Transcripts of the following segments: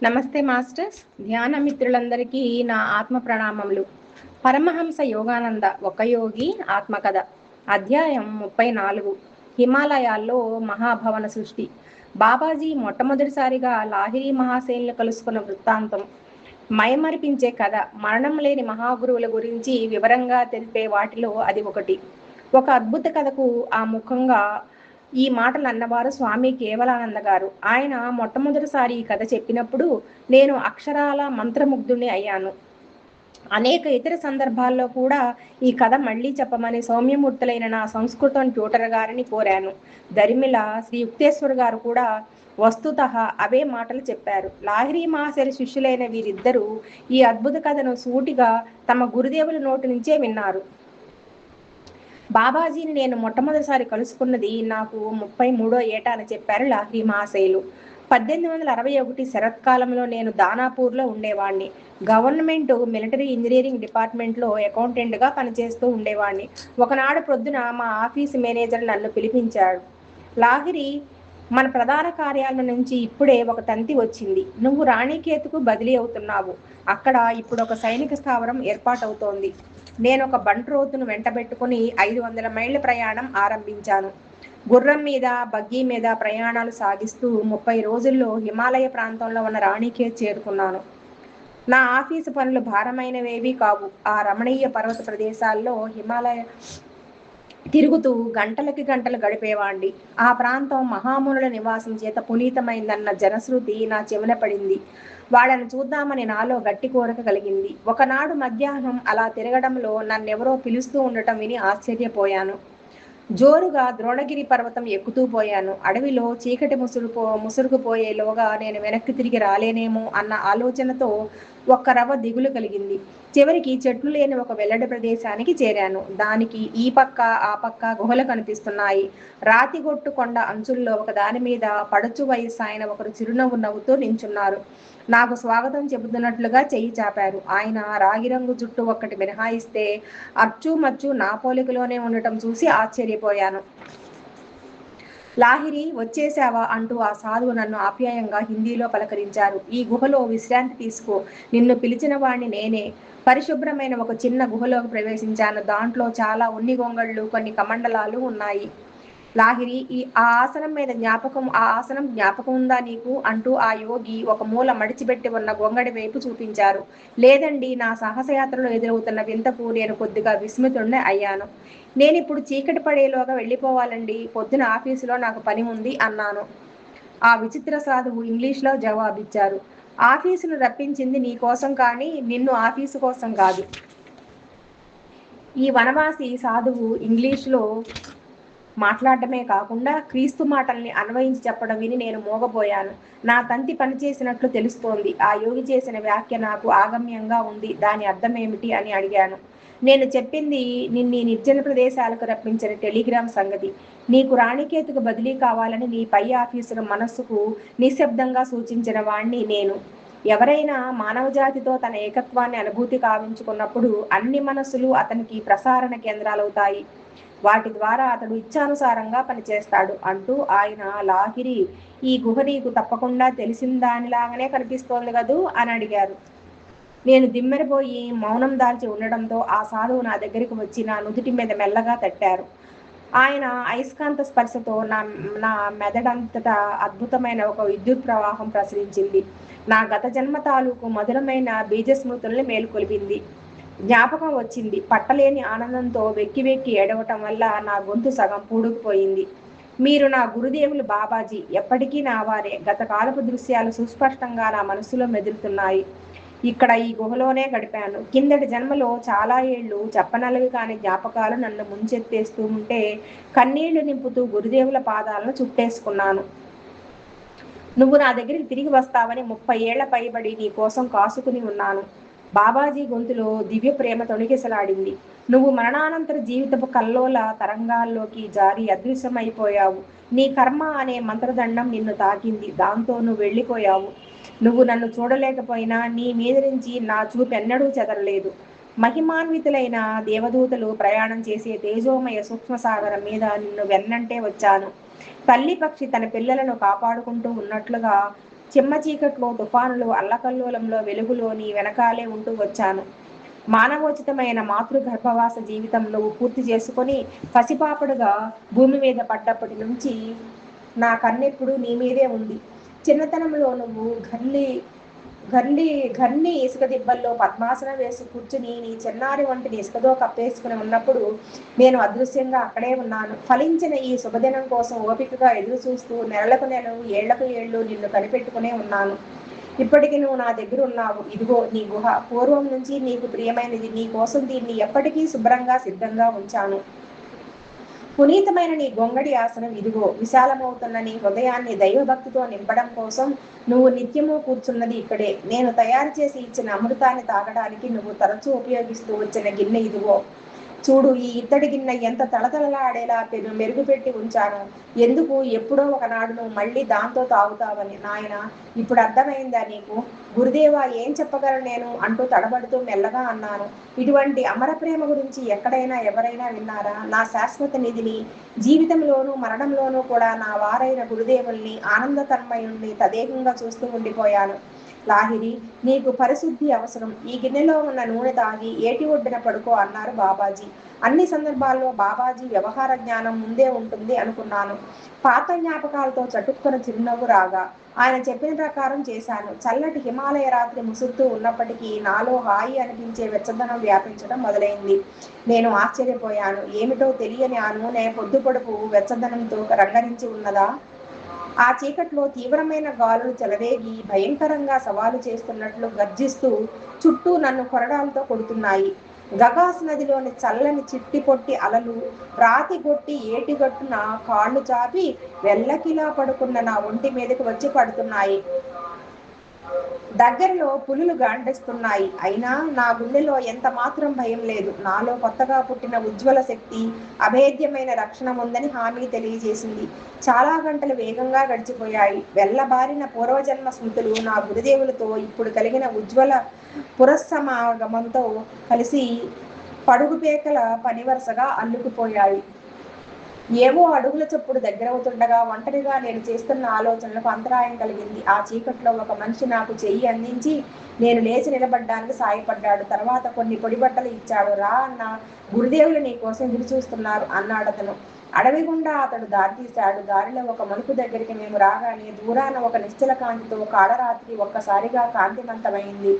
నమస్తే మాస్టర్స్. ధ్యాన మిత్రులందరికీ నా ఆత్మ ప్రణామములు. పరమహంస యోగానంద ఒక యోగి ఆత్మకథ. అధ్యాయం 34. హిమాలయాల్లో మహాభవన సృష్టి. బాబాజీ మొట్టమొదటిసారిగా లాహిరి మహాశైలిని కలుసుకున్న వృత్తాంతం. మైమరిపించే కథ. మరణం లేని మహాగురువుల గురించి వివరంగా తెలిపే వాటిలో అది ఒకటి. ఒక అద్భుత కథకు ఆ ముఖంగా ఈ మాటలు అన్నవారు స్వామి కేవలానంద గారు. ఆయన మొట్టమొదటిసారి ఈ కథ చెప్పినప్పుడు నేను అక్షరాల మంత్రముగ్ధుని అయ్యాను. అనేక ఇతర సందర్భాల్లో కూడా ఈ కథ మళ్ళీ చెప్పమని సౌమ్యమూర్తులైన నా సంస్కృతం ట్యూటర్ గారిని కోరాను. దరిమిల శ్రీ యుక్తేశ్వర్ గారు కూడా వస్తుతః అవే మాటలు చెప్పారు. లాహిరి మహాశయ శిష్యులైన వీరిద్దరూ ఈ అద్భుత కథను సూటిగా తమ గురుదేవుల నోటి నుంచే విన్నారు. బాబాజీని నేను మొట్టమొదటిసారి కలుసుకున్నది నాకు 33వ ఏట అని చెప్పారు లాహిరి మహాశయులు. 1861 శరత్కాలంలో నేను దానాపూర్లో ఉండేవాణ్ణి. గవర్నమెంట్ మిలిటరీ ఇంజనీరింగ్ డిపార్ట్మెంట్లో అకౌంటెంట్గా పనిచేస్తూ ఉండేవాణ్ణి. ఒకనాడు ప్రొద్దున మా ఆఫీసు మేనేజర్ నన్ను పిలిపించాడు. లాహిరి, మన ప్రధాన కార్యాలయం నుంచి ఇప్పుడే ఒక తంతి వచ్చింది. నువ్వు రాణికేతుకు బదిలీ అవుతున్నావు. అక్కడ ఇప్పుడు ఒక సైనిక స్థావరం ఏర్పాటవుతోంది. నేను ఒక బంట్రోతును వెంటబెట్టుకుని 500 మైళ్ళ ప్రయాణం ఆరంభించాను. గుర్రం మీద, బగ్గీ మీద ప్రయాణాలు సాగిస్తూ 30 రోజుల్లో హిమాలయ ప్రాంతంలో ఉన్న రాణిఖేత్ చేరుకున్నాను. నా ఆఫీసు పనులు భారమైనవేవీ కావు. ఆ రమణీయ పర్వత ప్రదేశాల్లో హిమాలయ తిరుగుతూ గంటలకి గంటలు గడిపేవాణ్ణి. ఆ ప్రాంతం మహామునుల నివాసం చేత పునీతమైందన్న జనశ్రుతి నా చెవిన పడింది. వాళ్ళని చూద్దామని నాలో గట్టి కోరిక కలిగింది. ఒకనాడు మధ్యాహ్నం అలా తిరగడంలో నన్నెవరో పిలుస్తూ ఉండటం విని ఆశ్చర్యపోయాను. జోరుగా ద్రోణగిరి పర్వతం ఎక్కుతూ పోయాను. అడవిలో చీకటి ముసురుకుపోయేలోగా నేను వెనక్కి తిరిగి రాలేనేమో అన్న ఆలోచనతో ఒక్క రవ్వ దిగులు కలిగింది. చివరికి చెట్లు లేని ఒక వెల్లడి ప్రదేశానికి చేరాను. దానికి ఈ పక్క ఆ పక్క గుహలు కనిపిస్తున్నాయి. రాతిగొట్టు కొండ అంచుల్లో ఒక దాని మీద పడుచు వయస్సు ఆయన ఒకరు చిరునవ్వు నవ్వుతూ నించున్నారు. నాకు స్వాగతం చెబుతున్నట్లుగా చెయ్యి చాపారు. ఆయన రాగిరంగు జుట్టు ఒక్కటి మినహాయిస్తే అచ్చుమచ్చు నా పోలికలోనే ఉండటం చూసి ఆశ్చర్యపోయాను. లాహిరి, వచ్చేశావా అంటూ ఆ సాధువు నన్ను ఆప్యాయంగా హిందీలో పలకరించారు. ఈ గుహలో విశ్రాంతి తీసుకో. నిన్ను పిలిచిన వాణ్ణి నేనే. పరిశుభ్రమైన ఒక చిన్న గుహలోకి ప్రవేశించాను. దాంట్లో చాలా ఉన్ని గొంగళ్ళు, కొన్ని కమండలాలు ఉన్నాయి. లాహిరి, ఆ ఆసనం జ్ఞాపకం ఉందా నీకు అంటూ ఆ యోగి ఒక మూల మడిచిపెట్టి ఉన్న గొంగడి వైపు చూపించారు. లేదండి, నా సాహసయాత్రలో ఎదురవుతున్న వింతకు నేను కొద్దిగా విస్మితుడిని అయ్యాను. నేనిప్పుడు చీకటి పడేలోగా వెళ్ళిపోవాలండి. పొద్దున ఆఫీసులో నాకు పని ఉంది అన్నాను. ఆ విచిత్ర సాధువు ఇంగ్లీష్లో జవాబిచ్చారు. ఆఫీసును రప్పించింది నీ కోసం కానీ నిన్ను ఆఫీసు కోసం కాదు. ఈ వనవాసి సాధువు ఇంగ్లీష్లో మాట్లాడటమే కాకుండా క్రీస్తు మాటల్ని అన్వయించి చెప్పడం విని నేను మోగపోయాను. నా తంతి పనిచేసినట్లు తెలుస్తోంది. ఆ యోగి చేసిన వ్యాఖ్య నాకు ఆగమ్యంగా ఉంది. దాని అర్థమేమిటి అని అడిగాను. నేను చెప్పింది నిన్నీ నిర్జన ప్రదేశాలకు రప్పించిన టెలిగ్రామ్ సంగతి. నీకు రాణికేతుకు బదిలీ కావాలని నీ పై ఆఫీసుల మనస్సుకు నిశ్శబ్దంగా సూచించిన వాణ్ణి నేను. ఎవరైనా మానవజాతితో తన ఏకత్వాన్ని అనుభూతి కావించుకున్నప్పుడు అన్ని మనస్సులు అతనికి ప్రసారణ కేంద్రాలవుతాయి. వాటి ద్వారా అతడు ఇచ్ఛానుసారంగా పనిచేస్తాడు అంటూ ఆయన, లాహిరి, ఈ గుహ నీకు తప్పకుండా తెలిసిన దానిలాగానే కనిపిస్తోంది కదూ అని అడిగారు. నేను దిమ్మెరపోయి మౌనం దాల్చి ఉండడంతో ఆ సాధువు నా దగ్గరికి వచ్చి నా నుదుటి మీద మెల్లగా తట్టారు. ఆయన అయస్కాంత స్పర్శతో నా మెదడంతటా అద్భుతమైన ఒక విద్యుత్ ప్రవాహం ప్రసరించింది. నా గత జన్మ తాలూకు మధురమైన బీజస్మృతుల్ని మేలుకొలిపింది. జ్ఞాపకం వచ్చింది. పట్టలేని ఆనందంతో వెక్కి వెక్కి ఏడవటం వల్ల నా గొంతు సగం పూడుకుపోయింది. మీరు నా గురుదేవులు బాబాజీ, ఎప్పటికీ నా వారే. గత కాలపు దృశ్యాలు సుస్పష్టంగా నా మనస్సులో మెదులుతున్నాయి. ఇక్కడ ఈ గుహలోనే గడిపాను. కిందటి జన్మలో చాలా ఏళ్ళు చెప్పనలవి కాని జ్ఞాపకాలు నన్ను ముంచెత్తేస్తూ ఉంటే కన్నీళ్లు నింపుతూ గురుదేవుల పాదాలను చుట్టేసుకున్నాను. నువ్వు నా దగ్గరికి తిరిగి వస్తావని 30 ఏళ్ల పైబడి నీ కోసం కాసుకుని ఉన్నాను. బాబాజీ గొంతులో దివ్య ప్రేమ తొణికిసలాడింది. నువ్వు మరణానంతర జీవితపు కల్లోల తరంగాల్లోకి జారి అదృశ్యమైపోయావు. నీ కర్మ అనే మంత్రదండం నిన్ను తాకింది. దాంతో నువ్వు వెళ్ళిపోయావు. నువ్వు నన్ను చూడలేకపోయినా నీ మీద నుంచి నా చూపు ఎన్నడూ చెదరలేదు. మహిమాన్వితులైన దేవదూతలు ప్రయాణం చేసే తేజోమయ సూక్ష్మసాగరం మీద నిన్ను వెన్నంటే వచ్చాను. తల్లి పక్షి తన పిల్లలను కాపాడుకుంటూ ఉన్నట్లుగా చిమ్మ చీకట్లో, తుఫానులు, అల్లకల్లోలంలో, వెలుగులో నీ వెనకాలే ఉంటూ వచ్చాను. మానవోచితమైన మాతృ గర్భవాస జీవితం నువ్వు పూర్తి చేసుకొని పసిపాపడుగా భూమి మీద పడ్డప్పటి నుంచి నా కన్నెప్పుడు నీ మీదే ఉంది. చిన్నతనంలో నువ్వు గర్లి ఘన్ని ఇసుక దిబ్బల్లో పద్మాసనం వేసి కూర్చుని నీ చిన్నారి వంటిని ఇసుకతో కప్పేసుకుని ఉన్నప్పుడు నేను అదృశ్యంగా అక్కడే ఉన్నాను. ఫలించిన ఈ శుభదినం కోసం ఓపికగా ఎదురు చూస్తూ నెలలకు నెలలు, ఏళ్లకు ఏళ్ళు నిన్ను కనిపెట్టుకునే ఉన్నాను. ఇప్పటికి నువ్వు నా దగ్గర ఉన్నావు. ఇదిగో నీ గుహ. పూర్వం నుంచి నీకు ప్రియమైనది. నీ కోసం దీన్ని ఎప్పటికీ శుభ్రంగా సిద్ధంగా ఉంచాను. పునీతమైన నీ గొంగడి ఆసనం ఇదిగో. విశాలమవుతున్న నీ హృదయాన్ని దైవభక్తితో నింపడం కోసం నువ్వు నిత్యము కూర్చున్నది ఇక్కడే. నేను తయారు చేసి ఇచ్చిన అమృతాన్ని తాగడానికి నువ్వు తరచూ ఉపయోగిస్తూ వచ్చిన గిన్నె ఇదిగో. చూడు, ఈ ఇత్తడి గిన్నె ఎంత తళతళలాడేలా మెరుగు పెట్టి ఉంచాను. ఎందుకు? ఎప్పుడో ఒకనాడు నువ్వు మళ్ళీ దాంతో తాగుతావని. నాయన, ఇప్పుడు అర్థమైందా నీకు? గురుదేవా, ఏం చెప్పగలను నేను అంటూ తడబడుతూ మెల్లగా అన్నాను. ఇటువంటి అమర ప్రేమ గురించి ఎక్కడైనా ఎవరైనా విన్నారా? నా శాశ్వత నిధిని, జీవితంలోనూ మరణంలోనూ కూడా నా వారైన గురుదేవుల్ని, ఆనంద తన్మయుణ్ణి తదేకంగా చూస్తూ ఉండిపోయాను. లాహిరి, నీకు పరిశుద్ధి అవసరం. ఈ గిన్నెలో ఉన్న నూనె తాగి ఏటి ఒడ్డున పడుకో అన్నారు బాబాజీ. అన్ని సందర్భాల్లో బాబాజీ వ్యవహార జ్ఞానం ముందే ఉంటుంది అనుకున్నాను. పాత జ్ఞాపకాలతో చటుక్కున చిరునవ్వు రాగా ఆయన చెప్పిన ప్రకారం చేశాను. చల్లటి హిమాలయ రాత్రి ముసురుతూ ఉన్నప్పటికీ నాలో హాయి అనిపించే వెచ్చదనం వ్యాపించడం మొదలైంది. నేను ఆశ్చర్యపోయాను. ఏమిటో తెలియని ఆ నూనె పొద్దుపొడుపు వెచ్చదనంతో రంగరించి ఉన్నదా? ఆ చీకట్లో తీవ్రమైన గాలులు చెలరేగి భయంకరంగా సవాలు చేస్తున్నట్లు గర్జిస్తూ చుట్టూ నన్ను కొరడాలతో కొడుతున్నాయి. గగాస్ నదిలోని చల్లని చిట్టి పొట్టి అలలు రాతి గొట్టి ఏటిగట్టున కాళ్ళు చాపి వెల్లకిలా పడుకున్న నా ఒంటి మీదకి వచ్చి పడుతున్నాయి. దగ్గరలో పులులు గాండిస్తున్నాయి. అయినా నా గుండెలో ఎంత మాత్రం భయం లేదు. నాలో కొత్తగా పుట్టిన ఉజ్వల శక్తి, అభేద్యమైన రక్షణ ఉందని హామీ తెలియజేసింది. చాలా గంటలు వేగంగా గడిచిపోయాయి. వెళ్ళబారిన పూర్వజన్మ స్మృతులు నా గురుదేవులతో ఇప్పుడు కలిగిన ఉజ్వల పురస్సమాగమంతో కలిసి పడుగుపేకల పనివరసగా అల్లుకుపోయాయి. ఏవో అడుగుల చప్పుడు దగ్గరవుతుండగా ఒంటరిగా నేను చేస్తున్న ఆలోచనలకు అంతరాయం కలిగింది. ఆ చీకట్లో ఒక మనిషి నాకు చెయ్యి అందించి నేను లేచి నిలబడ్డానికి సాయపడ్డాడు. తర్వాత కొన్ని పొడి బట్టలు ఇచ్చాడు. రా అన్న, గురుదేవులు నీ కోసం ఎదురు చూస్తున్నారు అన్నాడతను. అడవి గుండా అతడు దారి తీశాడు. దారిలో ఒక మలుపు దగ్గరికి మేము రాగానే దూరాన ఒక నిశ్చల కాంతితో కాళరాత్రి ఒక్కసారిగా కాంతిమంతమైంది.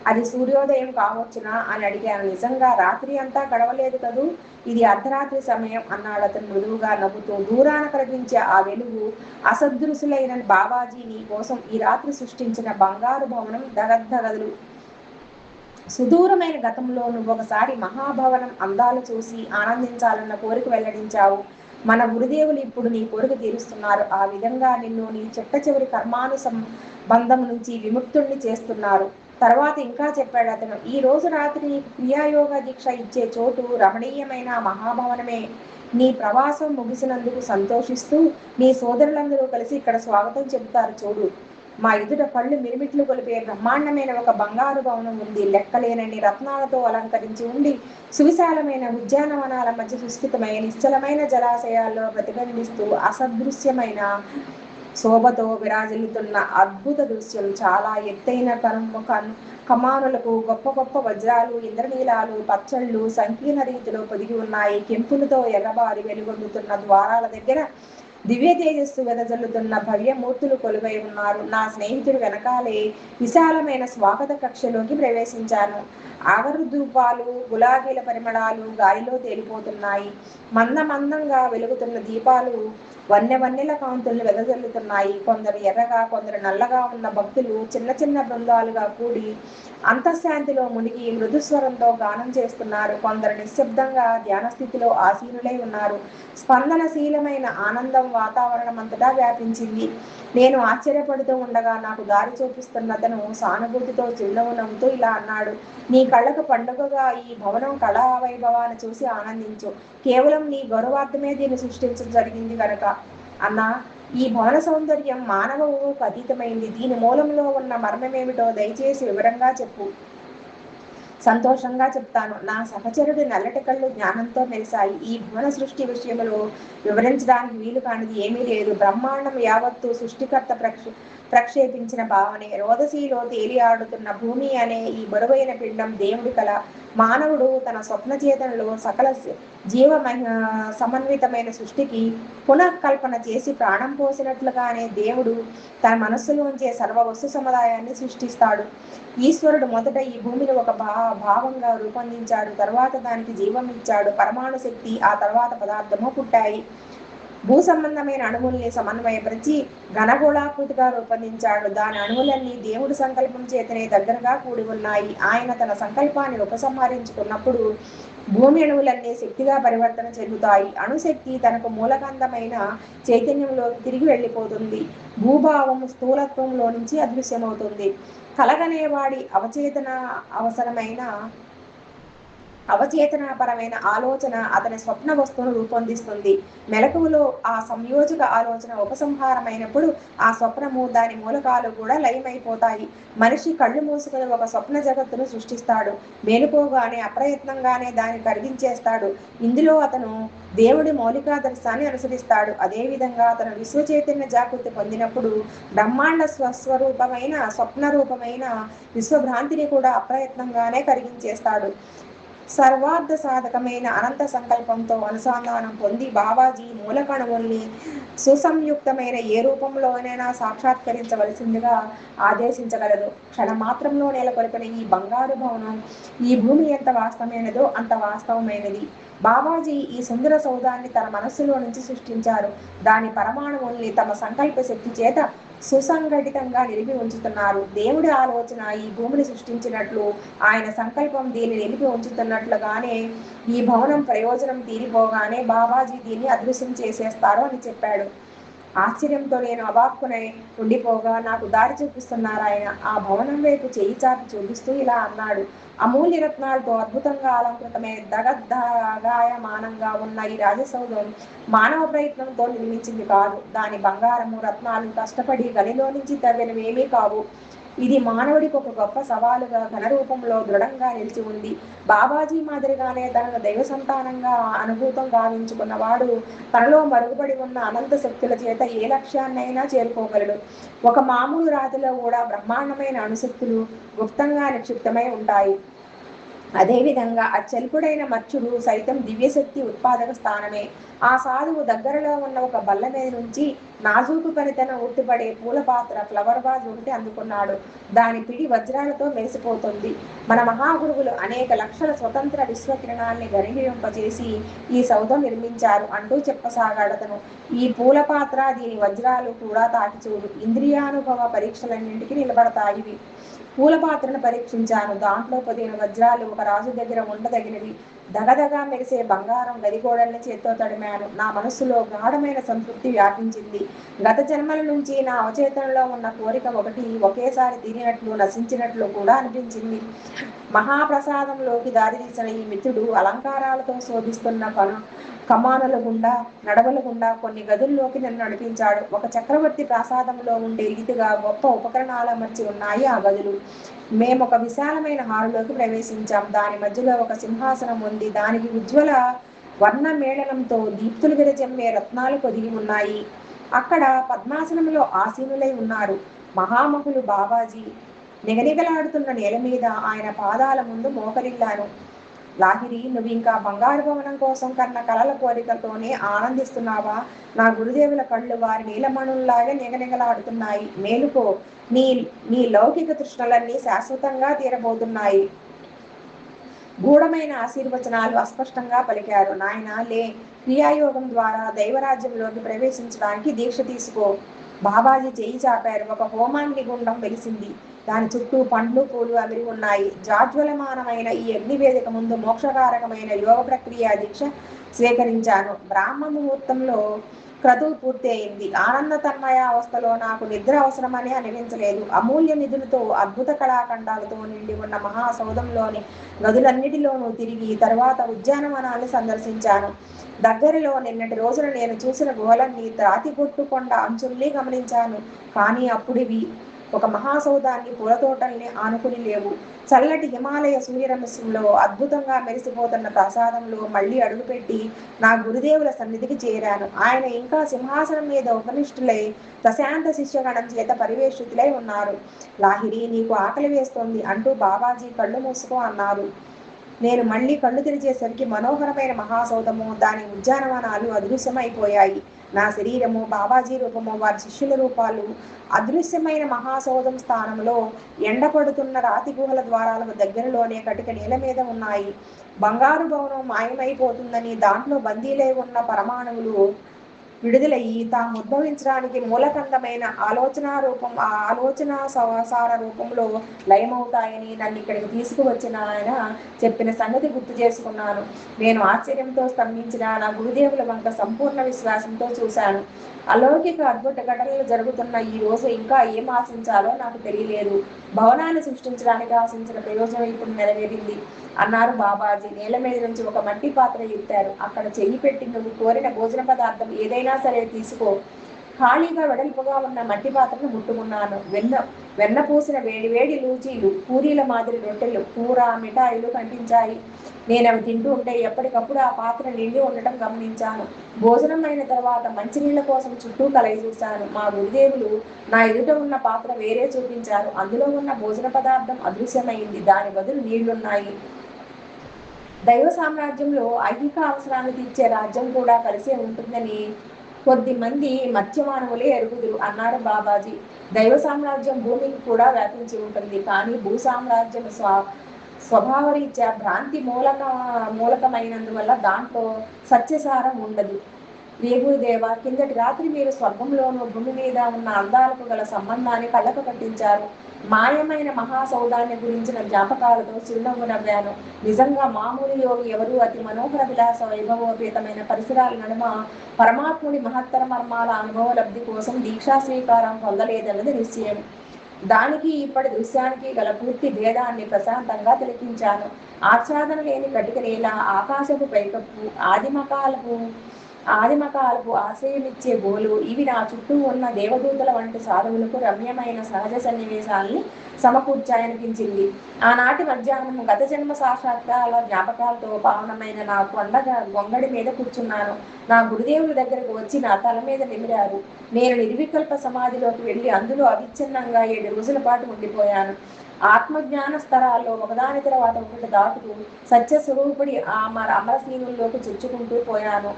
అది సూర్యోదయం కావచ్చునా అని అడిగాను. నిజంగా రాత్రి అంతా గడవలేదు కదూ, ఇది అర్ధరాత్రి సమయం అన్నాడు అతను మృదువుగా నవ్వుతూ. దూరాన కనిపించే ఆ వెలుగు అసదృశులైన బాబాజీ నీ కోసం ఈ రాత్రి సృష్టించిన బంగారు భవనం దగద్దగదులు. సుదూరమైన గతంలో నువ్వు ఒకసారి మహాభవనం అందాలు చూసి ఆనందించాలన్న కోరిక వెల్లడించావు. మన గురుదేవులు ఇప్పుడు నీ కోరిక తీరుస్తున్నారు. ఆ విధంగా నిన్ను నీ చిట్ట చివరి కర్మానుబంధం నుంచి విముక్తుణ్ణి చేస్తున్నారు. తర్వాత ఇంకా చెప్పాడు అతను, ఈ రోజు రాత్రి నీకు క్రియాయోగ దీక్ష ఇచ్చే చోటు రమణీయమైన మహాభవనమే. నీ ప్రవాసం ముగిసినందుకు సంతోషిస్తూ నీ సోదరులందరూ కలిసి ఇక్కడ స్వాగతం చెబుతారు. చూడు, మా ఎదుట కళ్ళు మిరిమిట్లు కొలిపే బ్రహ్మాండమైన ఒక బంగారు భవనం ఉంది. లెక్కలేనన్ని రత్నాలతో అలంకరించి ఉండి సువిశాలమైన ఉద్యానవనాల మధ్య సుస్థితమై నిశ్చలమైన జలాశయాల్లో ప్రతిబింబిస్తూ అసదృశ్యమైన శోభతో విరాజిల్లుతున్న అద్భుత దృశ్యం. చాలా ఎత్తైన కమానులకు గొప్ప గొప్ప వజ్రాలు, ఇంద్రనీలాలు, పచ్చళ్ళు సంకీర్ణ రీతిలో పొదిగి ఉన్నాయి. కెంపులతో ఎర్రబారి వెలుగొందుతున్న ద్వారాల దగ్గర దివ్య తేజస్సు వెదజల్లుతున్న భవ్యమూర్తులు కొలువై ఉన్నారు. నా స్నేహితుడు వెనకాలే విశాలమైన స్వాగత కక్షలోకి ప్రవేశించాను. ఆగరుధూపాలు, గులాబీల పరిమళాలు గాలిలో తేలిపోతున్నాయి. మందంగా వెలుగుతున్న దీపాలు వన్నెల కాంతులను వెదజల్లుతున్నాయి. కొందరు ఎర్రగా, కొందరు నల్లగా ఉన్న భక్తులు చిన్న చిన్న బృందాలుగా కూడి అంతఃశాంతిలో మునిగి మృదుస్వరంతో గానం చేస్తున్నారు. కొందరు నిశ్శబ్దంగా ధ్యానస్థితిలో ఆసీనులై ఉన్నారు. స్పందనశీలమైన ఆనందం వాతావరణం అంతటా వ్యాపించింది. నేను ఆశ్చర్యపడుతూ ఉండగా నాకు దారి చూపిస్తున్నతను సానుభూతితో చిరునవ్వు నవ్వుతూ ఇలా అన్నాడు. నీ కళ్ళకు పండుగగా ఈ భవనం కళా వైభవాన్ని చూసి ఆనందించు. కేవలం నీ గౌరవార్థమే దీన్ని సృష్టించడం జరిగింది కనుక. అన్నా, ఈ భవన సౌందర్యం మానవ ఊహకు అతీతమైంది. దీని మూలంలో ఉన్న మర్మమేమిటో దయచేసి వివరంగా చెప్పు. సంతోషంగా చెప్తాను. నా సహచరుడి నల్లటి కళ్ళు జ్ఞానంతో మెరిశాయి. ఈ భువన సృష్టి విషయంలో వివరించడానికి వీలు కానిది ఏమీ లేదు. బ్రహ్మాండం యావత్తు సృష్టికర్త ప్రక్షేపించిన భావనే. రోదసీలో తేలి ఆడుతున్న భూమి అనే ఈ బరువైన పిండం దేవుడి కల. మానవుడు తన స్వప్న చేతనలో సకల జీవ సమన్వితమైన సృష్టికి పునఃకల్పన చేసి ప్రాణం పోసినట్లుగానే దేవుడు తన మనస్సులోంచే సర్వ వస్తు సముదాయాన్ని సృష్టిస్తాడు. ఈశ్వరుడు మొదట ఈ భూమిని ఒక భావంగా రూపొందించాడు. తర్వాత దానికి జీవం ఇచ్చాడు. పరమాణు శక్తి, ఆ తర్వాత పదార్థము పుట్టాయి. భూ సంబంధమైన అణువుల్ని సమన్వయపరిచి ఘనగోళాకృతిగా రూపొందించాడు. దాని అణువులన్నీ దేవుడి సంకల్పం చేతనే దగ్గరగా కూడి ఉన్నాయి. ఆయన తన సంకల్పాన్ని ఉపసంహరించుకున్నప్పుడు భూమి అణువులన్నీ శక్తిగా పరివర్తన చెందుతాయి. అణుశక్తి తనకు మూలకందమైన చైతన్యంలోకి తిరిగి వెళ్ళిపోతుంది. భూభావం స్థూలత్వంలో నుంచి అదృశ్యమవుతుంది. కలగనేవాడి అవచేతనపరమైన ఆలోచన అతని స్వప్న వస్తువును రూపొందిస్తుంది. మెలకువలో ఆ సంయోజక ఆలోచన ఉపసంహారమైనప్పుడు ఆ స్వప్నము, దాని మూలకాలు కూడా లయమైపోతాయి. మనిషి కళ్ళు మూసుకుని ఒక స్వప్న జగత్తును సృష్టిస్తాడు. మేలుకోగానే అప్రయత్నంగానే దాన్ని కరిగించేస్తాడు. ఇందులో అతను దేవుడి మౌలికాదర్శాన్ని అనుసరిస్తాడు. అదేవిధంగా అతను విశ్వచైతన్య జాగృతి పొందినప్పుడు బ్రహ్మాండ స్వస్వరూపమైన స్వప్న రూపమైన విశ్వభ్రాంతిని కూడా అప్రయత్నంగానే కరిగించేస్తాడు. సర్వార్థ సాధకమైన అనంత సంకల్పంతో అనుసంధానం పొంది బాబాజీ మూలకణువుల్ని సుసంయుక్తమైన ఏ రూపంలోనైనా సాక్షాత్కరించవలసిందిగా ఆదేశించగలరు. క్షణమాత్రంలో నెలకొల్పిన ఈ బంగారు భవనం ఈ భూమి ఎంత వాస్తవమైనదో అంత వాస్తవమైనది. బాబాజీ ఈ సుందర సౌధాన్ని తన మనస్సులో నుంచి సృష్టించారు. దాని పరమాణువుల్ని తమ సంకల్ప శక్తి చేత సుసంఘటితంగా నిలిపి ఉంచుతున్నారు. దేవుడి ఆలోచన ఈ భూమిని సృష్టించినట్లు, ఆయన సంకల్పం దీన్ని నిలిపి ఉంచుతున్నట్లుగానే ఈ భవనం ప్రయోజనం తీరిపోగానే బాబాజీ దీన్ని అదృశ్యం చేసేస్తారు అని చెప్పాడు. ఆశ్చర్యంతో నేను అవాక్కునై ఉండిపోగా నాకు దారి చూపిస్తున్నారు ఆయన. ఆ భవనం వైపు చేయి చాపి చూపిస్తూ ఇలా అన్నాడు. అమూల్య రత్నాలతో అద్భుతంగా అలంకృతమై దగద్గాయమానంగా ఉన్న ఈ రాజసౌధం మానవ ప్రయత్నంతో నిర్మించింది కాదు. దాని బంగారము, రత్నాలు కష్టపడి గనిలో నుంచి తవ్వినవేమీ కావు. ఇది మానవుడికి ఒక గొప్ప సవాలుగా ఘనరూపంలో దృఢంగా నిలిచి ఉంది. బాబాజీ మాదిరిగానే తనను దైవ సంతానంగా అనుభూతం గావించుకున్నవాడు తనలో మరుగుపడి ఉన్న అనంత శక్తుల చేత ఏ లక్ష్యాన్నైనా చేరుకోగలడు. ఒక మామూలు రాతిలో కూడా బ్రహ్మాండమైన అణుశక్తులు గుప్తంగా నిక్షిప్తమై ఉంటాయి. అదేవిధంగా అత్యల్పుడైన మర్చుడు సైతం దివ్యశక్తి ఉత్పాదక స్థానమే. ఆ సాధువు దగ్గరలో ఉన్న ఒక బల్ల మీద నుంచి నాజూకు పనితనం ఉట్టిపడే పూల పాత్ర ఫ్లవర్ వాజ్ ఒకటి అందుకున్నాడు. దాని పిడి వజ్రాలతో మెరిసిపోతుంది. మన మహాగురువులు అనేక లక్షల స్వతంత్ర విశ్వకిరణాల్ని గరిహింపచేసి ఈ సౌధం నిర్మించారు అంటూ చెప్పసాగాడతను. ఈ పూల పాత్ర, దీని వజ్రాలు కూడా తాకి చూడు. ఇంద్రియానుభవ పరీక్షలన్నింటికి నిలబడతాయివి. పూల పాత్రను పరీక్షించాను. దాంట్లో 15 వజ్రాలు ఒక రాజు దగ్గర ఉండదగినవి. దగదగా మెరిసే బంగారం గదిగోడల్ని చేత్తో తడిమాను. నా మనస్సులో గాఢమైన సంతృప్తి వ్యాపించింది. గత జన్మల నుంచి నా అవచేతనలో ఉన్న కోరిక ఒకటి ఒకేసారి తీరినట్లు, నశించినట్లు కూడా అనిపించింది. మహాప్రసాదంలోకి దారితీసిన ఈ మిత్రుడు అలంకారాలతో శోభిస్తున్న కమానుల గుండా, నడవల గుండా కొన్ని గదుల్లోకి నన్ను నడిపించాడు. ఒక చక్రవర్తి ప్రాసాదంలో ఉండే రీతిగా గొప్ప ఉపకరణాలు అమర్చి ఉన్నాయి ఆ గదులు. మేము ఒక విశాలమైన హాలులోకి ప్రవేశించాం. దాని మధ్యలో ఒక సింహాసనం ఉంది. దానికి ఉజ్వల వర్ణ మేళనంతో దీప్తులు విరజమ్మే రత్నాలు పొదిగి ఉన్నాయి. అక్కడ పద్మాసనంలో ఆసీనులై ఉన్నారు మహామహులు బాబాజీ. నిగనిగలాడుతున్న నేల మీద ఆయన పాదాల ముందు మోకరిల్లాను. లాహిరి, నువ్వు ఇంకా బంగారు భవనం కోసం కన్న కలల కోరికతోనే ఆనందిస్తున్నావా? నా గురుదేవుల కళ్ళు వారి నీలమణుల్లాగే నిగనిగలాడుతున్నాయి. మేలుకో, నీ నీ లౌకిక తృష్ణలన్నీ శాశ్వతంగా తీరబోతున్నాయి. గూఢమైన ఆశీర్వచనాలు అస్పష్టంగా పలికారు. నాయనా లే, క్రియాయోగం ద్వారా దైవరాజ్యంలోకి ప్రవేశించడానికి దీక్ష తీసుకో. బాబాజీ చేయి చాపారు. ఒక హోమాగ్ని గుండం వెలిసింది. దాని చుట్టూ పండ్లు, పూలు అమిరి ఉన్నాయి. జాజ్వలమానమైన ఈ అగ్నివేదిక ముందు మోక్షకారకమైన యోగ ప్రక్రియ దీక్ష స్వీకరించాను. బ్రాహ్మ ముహూర్తంలో క్రతువు పూర్తి అయింది. ఆనంద తన్మయ అవస్థలో నాకు నిద్ర అవసరమని అనిపించలేదు. అమూల్య నిధులతో, అద్భుత కళాఖండాలతో నిండి ఉన్న మహాసౌధంలోని గదులన్నిటిలోనూ తిరిగి తరువాత ఉద్యానవనాన్ని సందర్శించాను. దగ్గరలో నిన్నటి రోజున నేను చూసిన గుహలన్నీ రాతిగొట్టు కొండ అంచుల్ని గమనించాను. కానీ అప్పుడివి ఒక మహాసౌధాన్ని పూలతోటల్ని ఆనుకుని లేవు. చల్లటి హిమాలయ సూర్యరశ్మిలో అద్భుతంగా మెరిసిపోతున్న ప్రసాదంలో మళ్ళీ అడుగుపెట్టి నా గురుదేవుల సన్నిధికి చేరాను. ఆయన ఇంకా సింహాసనం మీద ఉపనిష్ఠులై ప్రశాంత శిష్యగణం చేత పరివేషితులై ఉన్నారు. లాహిరి, నీకు ఆకలి వేస్తోంది అంటూ బాబాజీ కళ్ళు మూసుకో అన్నారు. నేను మళ్ళీ కళ్ళు తెరిచేసరికి మనోహరమైన మహాసౌధము, దాని ఉద్యానవనాలు అదృశ్యమైపోయాయి. నా శరీరము, బాబాజీ రూపము, వారి శిష్యుల రూపాలు అదృశ్యమైన మహాసౌధం స్థానంలో ఎండపడుతున్న రాతి గుహల ద్వారాలకు దగ్గరలోనే కటిక నేల మీద ఉన్నాయి. బంగారు భవనం మాయమైపోతుందని దాంట్లో బందీలై ఉన్న పరమాణువులు విడుదలయ్యి తాము ఉద్భవించడానికి మూలకందమైన ఆలోచన సార రూపంలో లయమవుతాయని నన్ను ఇక్కడికి తీసుకువచ్చిన ఆయన చెప్పిన సంగతి గుర్తు చేసుకున్నాను. నేను ఆశ్చర్యంతో స్తంభించిన నా గురుదేవుల వంక సంపూర్ణ విశ్వాసంతో చూశాను. అలౌకిక అద్భుత ఘటనలు జరుగుతున్న ఈ రోజు ఇంకా ఏం ఆశించాలో నాకు తెలియలేదు. భవనాన్ని సృష్టించడానికి ఆశించిన ప్రయోజనం ఇప్పుడు నెరవేరింది అన్నారు బాబాజీ. నేల మీద నుంచి ఒక మట్టి పాత్ర ఎత్తారు. అక్కడ చెయ్యి పెట్టి నువ్వు కోరిన భోజన పదార్థం ఏదైనా సరే తీసుకో. ఖాళీగా వెడల్పుగా ఉన్న మట్టి పాత్రను ముట్టుకున్నాను. వెన్న పూసిన వేడి వేడి లూచీలు, పూరీల మాదిరి రొట్టెలు, కూర, మిఠాయిలు కనిపించాయి. నేను అవి తింటూ ఉంటే ఎప్పటికప్పుడు ఆ పాత్ర నిండి ఉండటం గమనించాను. భోజనం అయిన తర్వాత మంచినీళ్ల కోసం చుట్టూ కలయి చూశాను. మా గురుదేవులు నా ఎదుట ఉన్న పాత్ర వేరే చూపించారు. అందులో ఉన్న భోజన పదార్థం అదృశ్యమైంది. దాని బదులు నీళ్లున్నాయి. దైవ సామ్రాజ్యంలో ఐహిక అవసరాలు తీర్చే రాజ్యం కూడా కలిసే ఉంటుందని కొద్ది మంది మత్స్యమానవులే ఎరుగుదురు అన్నారు బాబాజీ. దైవ సామ్రాజ్యం భూమికి కూడా వ్యాపించి ఉంటుంది. కానీ భూ సామ్రాజ్యం స్వభావరీత్యా భ్రాంతి మూలకమైనందువల్ల దాంట్లో సత్యసారం ఉండదు. దేవ, కిందటి రాత్రి మీరు స్వర్గంలోనూ భూమి మీద ఉన్న అందాలకు గల సంబంధాన్ని కళ్ళకు కట్టించారు. మాయమైన మహాసౌధాన్ని గురించిన జ్ఞాపకాలతో చిరునవ్వు నవ్వాను. నిజంగా మామూలు యోగి ఎవరు అతి మనోహర విలాస వైభవోపేతమైన పరిసరాల నడుమ పరమాత్ముడి మహత్తర మర్మాల అనుభవ లబ్ధి కోసం దీక్షా స్వీకారం పొందలేదన్నది నిశ్చయం. దానికి ఇప్పటి దృశ్యానికి గల పూర్తి భేదాన్ని ప్రశాంతంగా తిలకించాను. ఆచ్ఛాదన లేని కటిక నేల, ఆకాశపు పైకప్పు, ఆదిమకాలపు ఆశ్రయమిచ్చే గోలు, ఇవి నా చుట్టూ ఉన్న దేవదూతల వంటి సాధువులకు రమ్యమైన సహజ సన్నివేశాల్ని సమకూర్చాయనిపించింది. ఆనాటి మధ్యాహ్నం గత జన్మ సాక్షాత్కాల జ్ఞాపకాలతో పావనమైన నా గొంగడి మీద కూర్చున్నాను. నా గురుదేవుల దగ్గరకు వచ్చి నా తల మీద నిమిరారు. నేను నిర్వికల్ప సమాధిలోకి వెళ్ళి అందులో అవిచ్ఛిన్నంగా 7 రోజుల పాటు ఉండిపోయాను. ఆత్మజ్ఞాన స్తరాల్లో ఒకదాని తర్వాత ఒకటి దాటుతూ సత్యస్వరూపుడి అమరసీనుల్లోకి చుచ్చుకుంటూ పోయాను.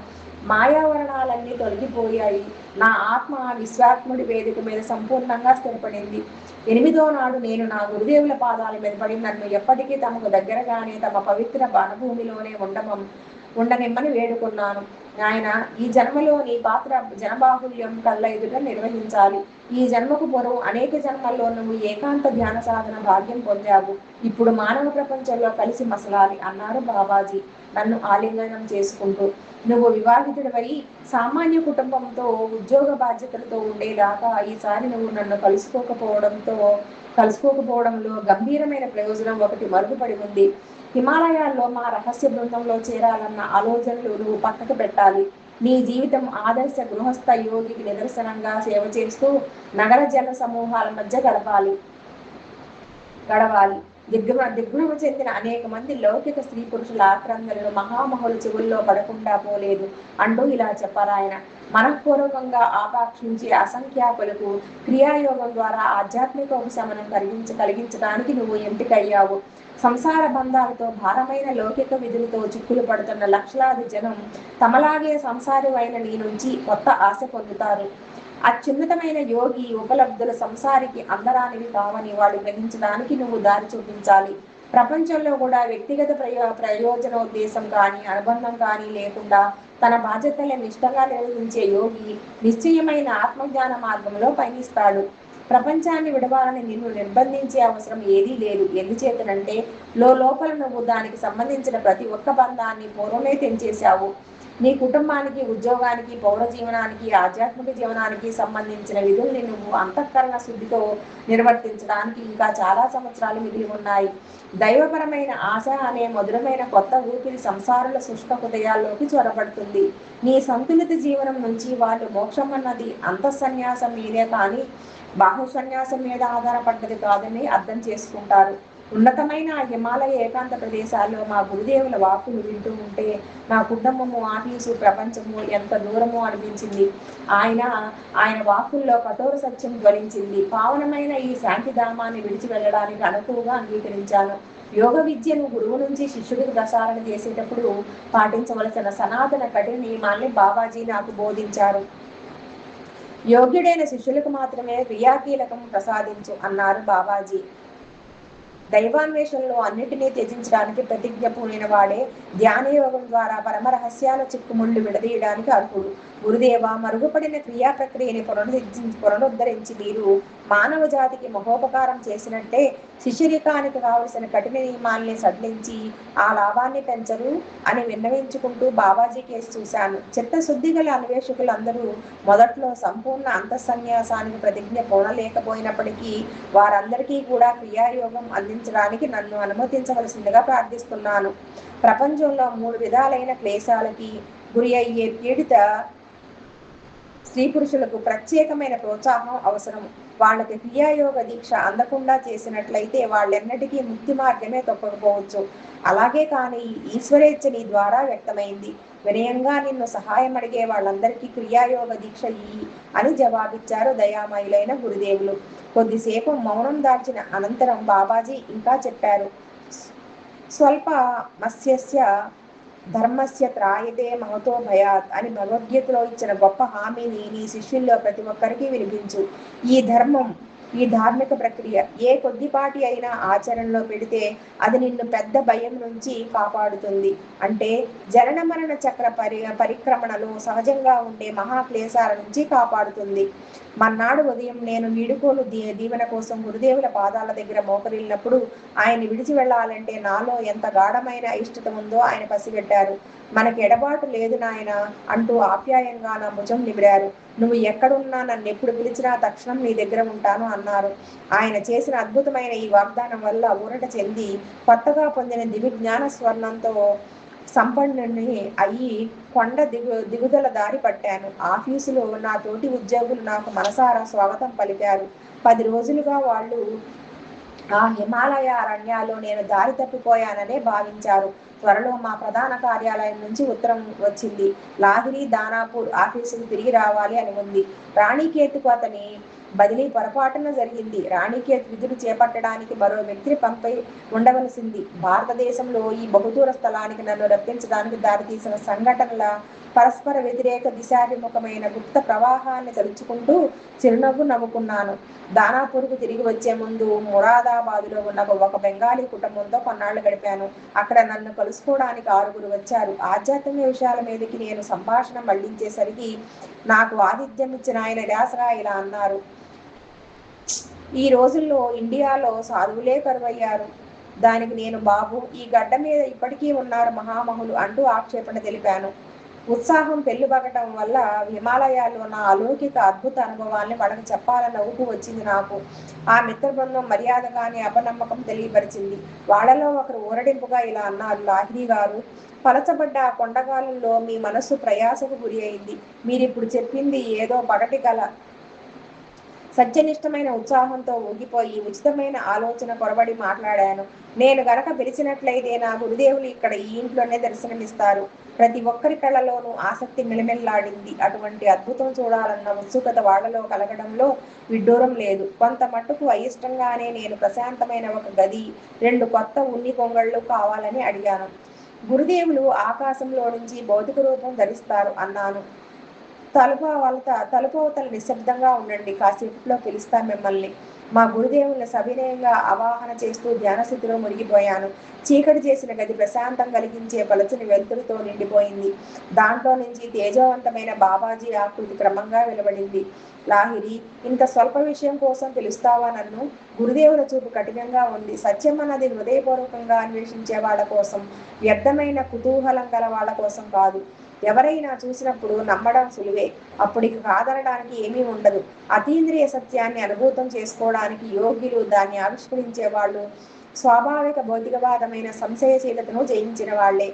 మాయావరణాలన్నీ తొలగిపోయాయి. నా ఆత్మ విశ్వాత్ముడి వేదిక మీద సంపూర్ణంగా స్థిరపడింది. 8వ నాడు నేను నా గురుదేవుల పాదాల మీద పడి నన్ను ఎప్పటికీ తమకు దగ్గరగానే తమ పవిత్ర వనభూమిలోనే ఉండనిమ్మని వేడుకున్నాను. ఆయన, ఈ జన్మలో నీ పాత్ర జనబాహుల్యం కళ్ళ ఎదుట నిర్వహించాలి. ఈ జన్మకు పూర్వం అనేక జన్మల్లో నువ్వు ఏకాంత ధ్యాన సాధన భాగ్యం పొందావు. ఇప్పుడు మానవ ప్రపంచంలో కలిసి మసలాలి అన్నారు బాబాజీ నన్ను ఆలింగనం చేసుకుంటూ. నువ్వు వివాహితుడివై సామాన్య కుటుంబంతో ఉద్యోగ బాధ్యతలతో ఉండేదాకా ఈసారి నువ్వు నన్ను కలుసుకోకపోవడంలో గంభీరమైన ప్రయోజనం ఒకటి మరుగుపడి ఉంది. హిమాలయాల్లో మా రహస్య బృందంలో చేరాలన్న ఆలోచనలు నువ్వు పక్కకు పెట్టాలి. నీ జీవితం ఆదర్శ గృహస్థ యోగికి నిదర్శనంగా సేవ చేస్తూ నగర జన సమూహాల మధ్య గడవాలి. దిగ్భ్రమ చెందిన అనేక మంది లౌకిక స్త్రీ పురుషుల ఆక్రందనలు మహామహుల చెవుల్లో పడకుండా పోలేదు అంటూ ఇలా చెప్పారాయన. మనఃపూర్వకంగా ఆపాక్షించి అసంఖ్యాకులకు క్రియాయోగం ద్వారా ఆధ్యాత్మిక ఉపశమనం కలిగించడానికి నువ్వు ఎంపికయ్యావు. సంసార బంధాలతో భారమైన లౌకిక విధులతో చిక్కులు పడుతున్న లక్షలాది జనం తమలాగే సంసారివైన నీ నుంచి కొత్త ఆశ పొందుతారు. అత్యున్నతమైన యోగి ఉపలబ్ధుల సంసారికి అందరానివి కావని వాడు గ్రహించడానికి నువ్వు దారి చూపించాలి. ప్రపంచంలో కూడా వ్యక్తిగత ప్రయోజనోద్దేశం కానీ అనుబంధం కానీ లేకుండా తన బాధ్యతలను నిష్టంగా నిర్వహించే యోగి నిశ్చయమైన ఆత్మజ్ఞాన మార్గంలో పయనిస్తాడు. ప్రపంచాన్ని విడవాలని నిన్ను నిర్బంధించే అవసరం ఏదీ లేదు. ఎందుచేతనంటే లోపల నువ్వు దానికి సంబంధించిన ప్రతి ఒక్క బంధాన్ని పూర్వమే తెంచేశావు. నీ కుటుంబానికి, ఉద్యోగానికి, పౌర జీవనానికి, ఆధ్యాత్మిక జీవనానికి సంబంధించిన విధుల్ని నువ్వు అంతఃకరణ శుద్ధితో నిర్వర్తించడానికి ఇంకా చాలా సంవత్సరాలు మిగిలి ఉన్నాయి. దైవపరమైన ఆశ అనే మధురమైన కొత్త ఊపిరి సంసారుల శుష్క హృదయాల్లోకి చొరబడుతుంది. నీ సంతులిత జీవనం నుంచి వాళ్ళు మోక్షం అన్నది అంతఃసన్యాసం మీదే కానీ బాహు సన్యాసం మీద ఆధారపడ్డది కాదని అర్థం చేసుకుంటారు. ఉన్నతమైన హిమాలయ ఏకాంత ప్రదేశాల్లో మా గురుదేవుల వాక్కులు వింటూ ఉంటే నా కుటుంబము, ఆఫీసు, ప్రపంచము ఎంత దూరమో అనిపించింది. ఆయన వాక్కుల్లో కఠోర సత్యం ధ్వనించింది. పావనమైన ఈ శాంతిధామాన్ని విడిచి వెళ్ళడానికి అనుకువగా అంగీకరించాను. యోగ విద్యను గురువు నుంచి శిష్యుడికి ప్రసారణ చేసేటప్పుడు పాటించవలసిన సనాతన కఠిన నియమాల్ని బాబాజీ నాకు బోధించారు. యోగ్యుడైన శిష్యులకు మాత్రమే క్రియాకీలకం ప్రసాదించు అన్నారు బాబాజీ. దైవాన్వేషణలో అన్నిటినీ త్యజించడానికి ప్రతిజ్ఞ పూనిన వాడే ధ్యానయోగం ద్వారా పరమరహస్యాల చిక్కుముళ్ళు విడదీయడానికి అర్హుడు. గురుదేవ, మరుగుపడిన క్రియా ప్రక్రియని పునరుద్ధరించి మీరు మానవ జాతికి మహోపకారం చేసినట్టే శిష్యరికానికి కావలసిన కఠిన నియమాల్ని సడలించి ఆ లాభాన్ని పెంచరు అని విన్నవించుకుంటూ బాబాజీ కేసు చూశాను. చిత్తశుద్ధి గల అన్వేషకులందరూ మొదట్లో సంపూర్ణ అంతఃసన్యాసానికి ప్రతిజ్ఞ పూనలేకపోయినప్పటికీ వారందరికీ కూడా క్రియాయోగం అందించడానికి నన్ను అనుమతించవలసిందిగా ప్రార్థిస్తున్నాను. ప్రపంచంలో 3 విధాలైన క్లేశాలకి గురి అయ్యే పీడిత స్త్రీ పురుషులకు ప్రత్యేకమైన ప్రోత్సాహం అవసరం. వాళ్ళకి క్రియాయోగ దీక్ష అందకుండా చేసినట్లయితే వాళ్ళెన్నటికీ ముక్తి మార్గమే తొక్కకపోవచ్చు. అలాగే కానీ ఈశ్వరేచ్ఛ నీ ద్వారా వ్యక్తమైంది. వినయంగా నిన్ను సహాయం అడిగే వాళ్ళందరికీ క్రియాయోగ దీక్ష ఇయ్యి అని జవాబిచ్చారు దయామయులైన గురుదేవులు. కొద్దిసేపు మౌనం దాల్చిన అనంతరం బాబాజీ ఇంకా చెప్పారు. స్వల్ప మత్స్యస్య ధర్మస్య త్రాయతే మహతో భయాత్ అని భగవద్గీతలో ఇచ్చిన గొప్ప హామీని నీ శిష్యుల్లో ప్రతి ఒక్కరికి వినిపించు. ఈ ధార్మిక ప్రక్రియ ఏ కొద్దిపాటి అయినా ఆచరణలో పెడితే అది నిన్ను పెద్ద భయం నుంచి కాపాడుతుంది. అంటే జనన మరణ చక్ర పరిక్రమణలో సహజంగా ఉండే మహాక్లేశాల నుంచి కాపాడుతుంది. మర్నాడు ఉదయం నేను వీడుకోలు దీవెన కోసం గురుదేవుల పాదాల దగ్గర మోకరిల్లినప్పుడు ఆయన్ని విడిచి వెళ్ళాలంటే నాలో ఎంత గాఢమైన అయిష్టత ఉందో ఆయన పసిగట్టారు. మనకి ఎడబాటు లేదు నాయన అంటూ ఆప్యాయంగా నా భుజం నిమిరారు. నువ్వు ఎక్కడున్నా నన్ను ఎప్పుడు పిలిచినా తక్షణం నీ దగ్గర ఉంటాను అన్నారు. ఆయన చేసిన అద్భుతమైన ఈ వాగ్దానం వల్ల ఊరట చెంది కొత్తగా పొందిన దివిజ్ఞాన స్వర్ణంతో సంపన్నుని అయ్యి కొండ దిగుదల దారి పట్టాను. ఆఫీసులో నా తోటి ఉద్యోగులు నాకు మనసారా స్వాగతం పలికారు. 10 రోజులుగా వాళ్ళు ఆ హిమాలయ అరణ్యాల్లో నేను దారి తప్పిపోయాననే భావించారు. త్వరలో మా ప్రధాన కార్యాలయం నుంచి ఉత్తరం వచ్చింది. లాహిరి దానాపూర్ ఆఫీసుకు తిరిగి రావాలి అని ఉంది. రాణికేతుకు అతని బదిలీ పొరపాటున జరిగింది. రాణికేత్ విధులు చేపట్టడానికి మరో వ్యక్తిని పంపై ఉండవలసింది. భారతదేశంలో ఈ బహుదూర స్థలానికి నన్ను రప్పించడానికి దారితీసిన సంఘటనల పరస్పర వ్యతిరేక దిశాభిముఖమైన గుప్త ప్రవాహాన్ని తలుచుకుంటూ చిరునవ్వు నవ్వుకున్నాను. దానాపూర్కు తిరిగి వచ్చే ముందు మురాదాబాదులో ఉన్న ఒక బెంగాలీ కుటుంబంతో కొన్నాళ్లు గడిపాను. అక్కడ నన్ను కలుసుకోవడానికి 6 వచ్చారు. ఆధ్యాత్మిక విషయాల మీదకి నేను సంభాషణ మళ్లించేసరికి నాకు ఆతిథ్యం ఇచ్చిన ఆయన నిరాశగా ఇలా అన్నారు. ఈ రోజుల్లో ఇండియాలో సాధువులే కరువయ్యారు. దానికి నేను బాబు, ఈ గడ్డ మీద ఇప్పటికీ ఉన్నారు మహామహులు అంటూ ఆక్షేపణ తెలిపాను. ఉత్సాహం పెళ్లిబగటం వల్ల హిమాలయాల్లో నా అలౌకిక అద్భుత అనుభవాల్ని వాళ్ళకి చెప్పాలన్న ఊపు వచ్చింది నాకు. ఆ మిత్ర బృందం మర్యాద కానీ అపనమ్మకం తెలియపరిచింది. వాళ్ళలో ఒకరు ఊరడింపుగా ఇలా అన్నారు. లాహిరి గారు, పలచబడ్డ ఆ కొండగాలుల్లో మీ మనస్సు ప్రయాసకు గురి అయింది. మీరిప్పుడు చెప్పింది ఏదో పగటి గల సత్యనిష్టమైన ఉత్సాహంతో ఊగిపోయి ఉచితమైన ఆలోచన కొరబడి మాట్లాడాను. నేను గనక పిలిచినట్లయితే నా గురుదేవులు ఇక్కడ ఈ ఇంట్లోనే దర్శనమిస్తారు. ప్రతి ఒక్కరి కళ్ళలోనూ ఆసక్తి మిలమిల్లాడింది. అటువంటి అద్భుతం చూడాలన్న ఉత్సుకత వాళ్లలో కలగడంలో విడ్డూరం లేదు. కొంత మట్టుకు అయిష్టంగానే నేను ప్రశాంతమైన ఒక గది, 2 కొత్త ఉన్ని కొంగళ్ళు కావాలని అడిగాను. గురుదేవులు ఆకాశంలో నుంచి భౌతిక రూపం ధరిస్తారు అన్నాను. తలుపవతల నిశ్శబ్దంగా ఉండండి, కాసేపట్లో పిలుస్తాను మిమ్మల్ని. మా గురుదేవుల్ని సవినయంగా ఆవాహన చేస్తూ ధ్యానస్థితిలో మునిగిపోయాను. చీకటి చేసిన గది ప్రశాంతం కలిగించే పలచని వెలుతురుతో నిండిపోయింది. దాంట్లో నుంచి తేజవంతమైన బాబాజీ ఆకృతి క్రమంగా వెలువడింది. లాహిరి, ఇంత స్వల్ప విషయం కోసం పిలుస్తావా నన్ను? గురుదేవుల చూపు కఠినంగా ఉంది. సత్యం అన్నది హృదయపూర్వకంగా అన్వేషించే వాళ్ళ కోసం, వ్యర్థమైన కుతూహలం గల వాళ్ళ కోసం కాదు. ఎవరైనా చూసినప్పుడు నమ్మడం సులువే, అప్పుడిక కాదనడానికి ఏమీ ఉండదు. అతీంద్రియ సత్యాన్ని అనుభూతం చేసుకోవడానికి యోగ్యులు, దాన్ని ఆవిష్కరించే వాళ్ళు స్వాభావిక భౌతికవాదమైన సంశయశీలతను జయించిన వాళ్లే.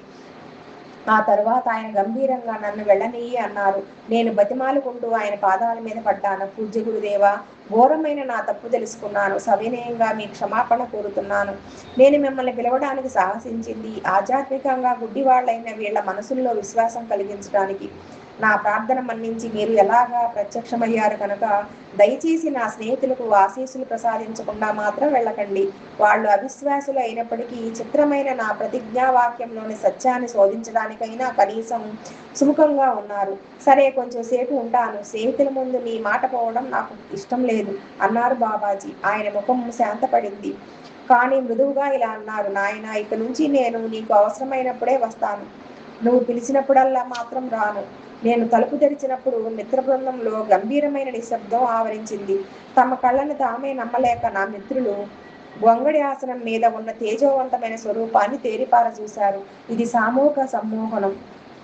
ఆ తరువాత ఆయన గంభీరంగా నన్ను వెళ్ళనియ్యి అన్నారు. నేను బతిమాలుకుంటూ ఆయన పాదాల మీద పడ్డాను. పూజ్య గురుదేవా, ఘోరమైన నా తప్పు తెలుసుకున్నాను. సవినయంగా మీ క్షమాపణ కోరుతున్నాను. నేను మిమ్మల్ని పిలవడానికి సాహసించింది ఆధ్యాత్మికంగా గుడ్డివాళ్లైన వీళ్ల మనసుల్లో విశ్వాసం కలిగించడానికి. నా ప్రార్థన మన్నించి మీరు ఎలాగా ప్రత్యక్షమయ్యారు కనుక దయచేసి నా స్నేహితులకు ఆశీస్సులు ప్రసాదించకుండా మాత్రం వెళ్ళకండి. వాళ్ళు అవిశ్వాసులు అయినప్పటికీ చిత్రమైన నా ప్రతిజ్ఞావాక్యంలోని సత్యాన్ని శోధించడానికైనా కనీసం సుముఖంగా ఉన్నారు. సరే, కొంచెం సేపు ఉంటాను. స్నేహితుల ముందు నీ మాట పోవడం నాకు ఇష్టం లేదు అన్నారు బాబాజీ. ఆయన ముఖం శాంతపడింది. కానీ మృదువుగా ఇలా అన్నారు. నాయనా, ఇక నుంచి నేను నీకు అవసరమైనప్పుడే వస్తాను. నువ్వు పిలిచినప్పుడల్లా మాత్రం రాను. నేను తలుపు తెరిచినప్పుడు మిత్ర బృందంలో గంభీరమైన నిశ్శబ్దం ఆవరించింది. తమ కళ్ళను తామే నమ్మలేక నా మిత్రులు గొంగడి ఆసనం మీద ఉన్న తేజోవంతమైన స్వరూపాన్ని తేరిపార చూశారు. ఇది సామూహిక సమ్మోహనం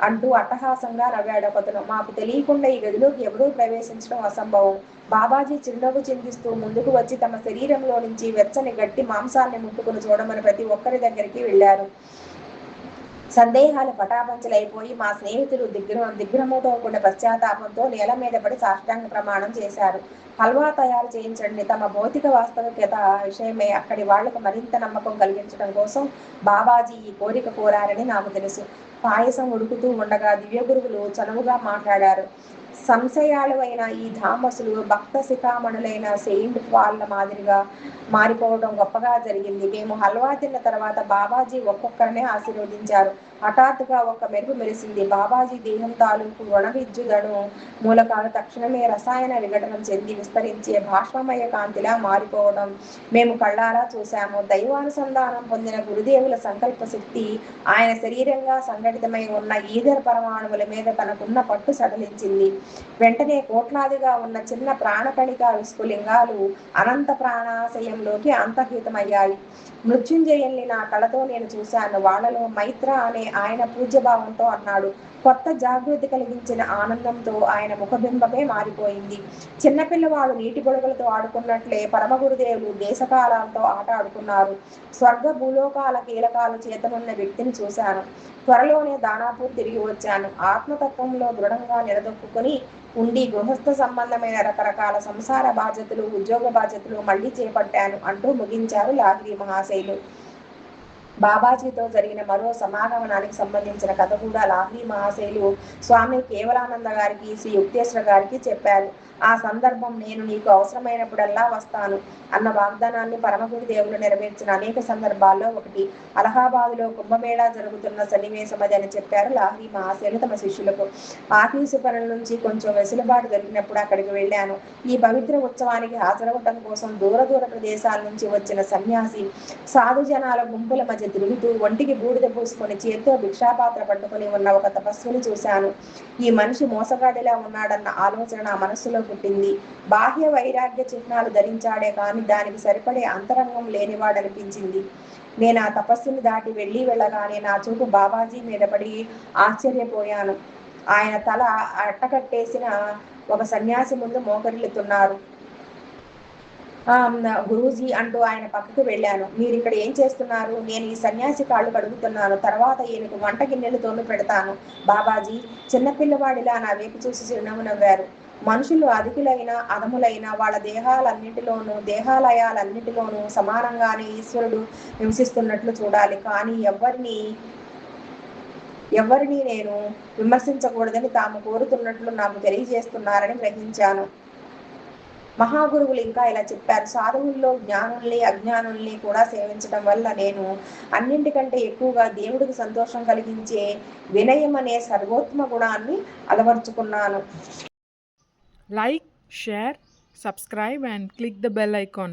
అంటూ అట్టహాసంగా నవ్వాడొకతను. మాకు తెలియకుండా ఈ గదిలోకి ఎవరూ ప్రవేశించడం అసంభవం. బాబాజీ చిరునవ్వు చిందిస్తూ ముందుకు వచ్చి తమ శరీరంలో నుంచి వెచ్చని గట్టి మాంసాన్ని ముట్టుకుని చూడమని ప్రతి ఒక్కరి దగ్గరికి వెళ్లారు. సందేహాలు పటాపంచలైపోయి మా స్నేహితులు దిగ్భ్రమతో కూడిన పశ్చాత్తాపంతో నేల మీద పడి సాష్టాంగ ప్రమాణం చేశారు. హల్వా తయారు చేయించండి. తమ భౌతిక వాస్తవికత విషయమై అక్కడి వాళ్లకు మరింత నమ్మకం కలిగించడం కోసం బాబాజీ ఈ కోరిక కోరారని నాకు తెలుసు. పాయసం ఉడుకుతూ ఉండగా దివ్యగురువులు చనువుగా మాట్లాడారు. సంశయాలు అయిన ఈ ధామసులు భక్త శిఖామణులైన సెయింట్ వాళ్ళ మాదిరిగా మారిపోవడం గొప్పగా జరిగింది. మేము హల్వా తిన్న తర్వాత బాబాజీ ఒక్కొక్కరినే ఆశీర్వదించారు. హఠాత్తుగా ఒక మెరుపు మెరిసింది. బాబాజీ దేహం తాలూకు రుణ విద్యుదను మూలకాలు తక్షణమే రసాయన విఘటనం చెంది విస్తరించే భాష్మమయ కాంతిలా మారిపోవడం మేము కళ్ళారా చూశాము. దైవానుసంధానం పొందిన గురుదేవుల సంకల్ప శక్తి ఆయన శరీరంగా సంఘటితమై ఉన్న ఈధర్ పరమాణువుల మీద తనకున్న పట్టు సడలించింది. వెంటనే కోట్లాదిగా ఉన్న చిన్న ప్రాణకణిక విస్ఫులింగాలు అనంత ప్రాణాశయంలోకి అంతర్హితమయ్యాయి. మృత్యుంజయుల్ని నా కళతో నేను చూశాను. వాళ్లలో మైత్ర అనే ఆయన పూజ్యభావంతో అన్నాడు. కొత్త జాగృతి కలిగించిన ఆనందంతో ఆయన ముఖబింబమే మారిపోయింది. చిన్నపిల్లవాడు నీటి గొడుగులతో ఆడుకున్నట్లే పరమ గురుదేవులు దేశకాలాలతో ఆట ఆడుకున్నారు. స్వర్గ భూలోకాల కీలకాలు చేతనున్న వ్యక్తిని చూశాను. త్వరలోనే దానాపూర్ తిరిగి వచ్చాను. ఆత్మతత్వంలో దృఢంగా నిలదొక్కుని ఉండి గృహస్థ సంబంధమైన రకరకాల సంసార బాధ్యతలు, ఉద్యోగ బాధ్యతలు మళ్లీ చేపట్టాను అంటూ ముగించారు లాహిరి మహాశయులు. బాబాజీతో జరిగిన మరో సమాగమనానికి సంబంధించిన కథ కూడా లాహిరి మహాశయులు స్వామి కేవలానంద గారికి, శ్రీ యుక్తేశ్వర గారికి చెప్పారు. ఆ సందర్భం నేను నీకు అవసరమైనప్పుడల్లా వస్తాను అన్న వాగ్దానాన్ని పరమగురు దేవులు నెరవేర్చిన అనేక సందర్భాల్లో ఒకటి. అలహాబాదులో కుంభమేళా జరుగుతున్న సన్నివేశం అది అని చెప్పారు లాహిరి మహాశయులు తమ శిష్యులకు. ఆఫీసు పనుల నుంచి కొంచెం వెసులుబాటు దొరికినప్పుడు అక్కడికి వెళ్ళాను. ఈ పవిత్ర ఉత్సవానికి హాజరవటం కోసం దూర దూర ప్రదేశాల నుంచి వచ్చిన సన్యాసి సాధు జనాల గుంపుల మధ్య తిరుగుతూ ఒంటికి బూడిద పూసుకొని చేత్తో భిక్షాపాత్ర పట్టుకుని ఉన్న ఒక తపస్విని చూశాను. ఈ మనిషి మోసగాడిలా ఉన్నాడన్న ఆలోచన నా మనస్సులో పుట్టింది. బాహ్య వైరాగ్య చిహ్నాలు ధరించాడే కాని దానికి సరిపడే అంతరంగం లేనివాడనిపించింది. నేను ఆ తపస్సుని దాటి వెళ్ళగానే నా చూపు బాబాజీ మీద పడి ఆశ్చర్యపోయాను. ఆయన తల అట్టకట్టేసిన ఒక సన్యాసి ముందు మోకరిల్లుతున్నారు. గురూజీ అంటూ ఆయన పక్కకు వెళ్ళాను. మీరు ఇక్కడ ఏం చేస్తున్నారు? నేను ఈ సన్యాసి కాళ్ళు కడుగుతున్నాను. తర్వాత ఈయనకు వంట గిన్నెలు తోమి పెడతాను. బాబాజీ చిన్నపిల్లవాడిలా నా వైపు చూసి చిరునవ్వు నవ్వారు. మనుషులు అధికులైన అధములైన వాళ్ళ దేహాలయాలన్నిటిలోనూ సమానంగానే ఈశ్వరుడు నివసిస్తున్నట్లు చూడాలి. కానీ ఎవరిని నేను విమర్శించకూడదని తాము కోరుతున్నట్లు నాకు తెలియజేస్తున్నారని గ్రహించాను. మహాగురువులు ఇంకా ఇలా చెప్పారు. సాధువుల్లో జ్ఞానుల్ని అజ్ఞానుల్ని కూడా సేవించడం వల్ల నేను అన్నింటికంటే ఎక్కువగా దేవుడికి సంతోషం కలిగించే వినయం అనే సర్వోత్తమ గుణాన్ని అలవర్చుకున్నాను. Like, share, subscribe and click the bell icon.